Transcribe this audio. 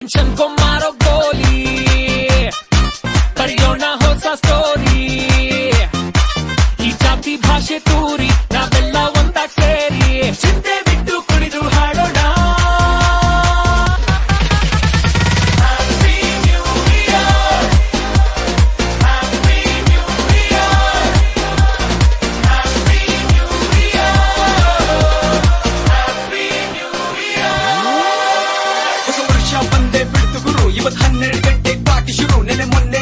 Tension ಮಾರೋ ಗೋಲಿ ಬರೆಯೋಣ ಹೊಸ ಸ್ಟೋರಿ ಈ ಜಾತಿ ಭಾಷೆ ತೂರಿ ನಾವೆಲ್ಲ ಒಂದಾಗ್ ಸೇರಿ ಚಿಂತೆ ಬಿಟ್ಟು ಕುಣಿದು ಹಾಡೋಣ. ಬಂದೆ ಬಿಡ್ತು ಗುರು ಇವತ್ತು 12 ಗಂಟೆ ಪಾರ್ಟಿ ಶುರು ನೆಲೆ ಮೊನ್ನೆ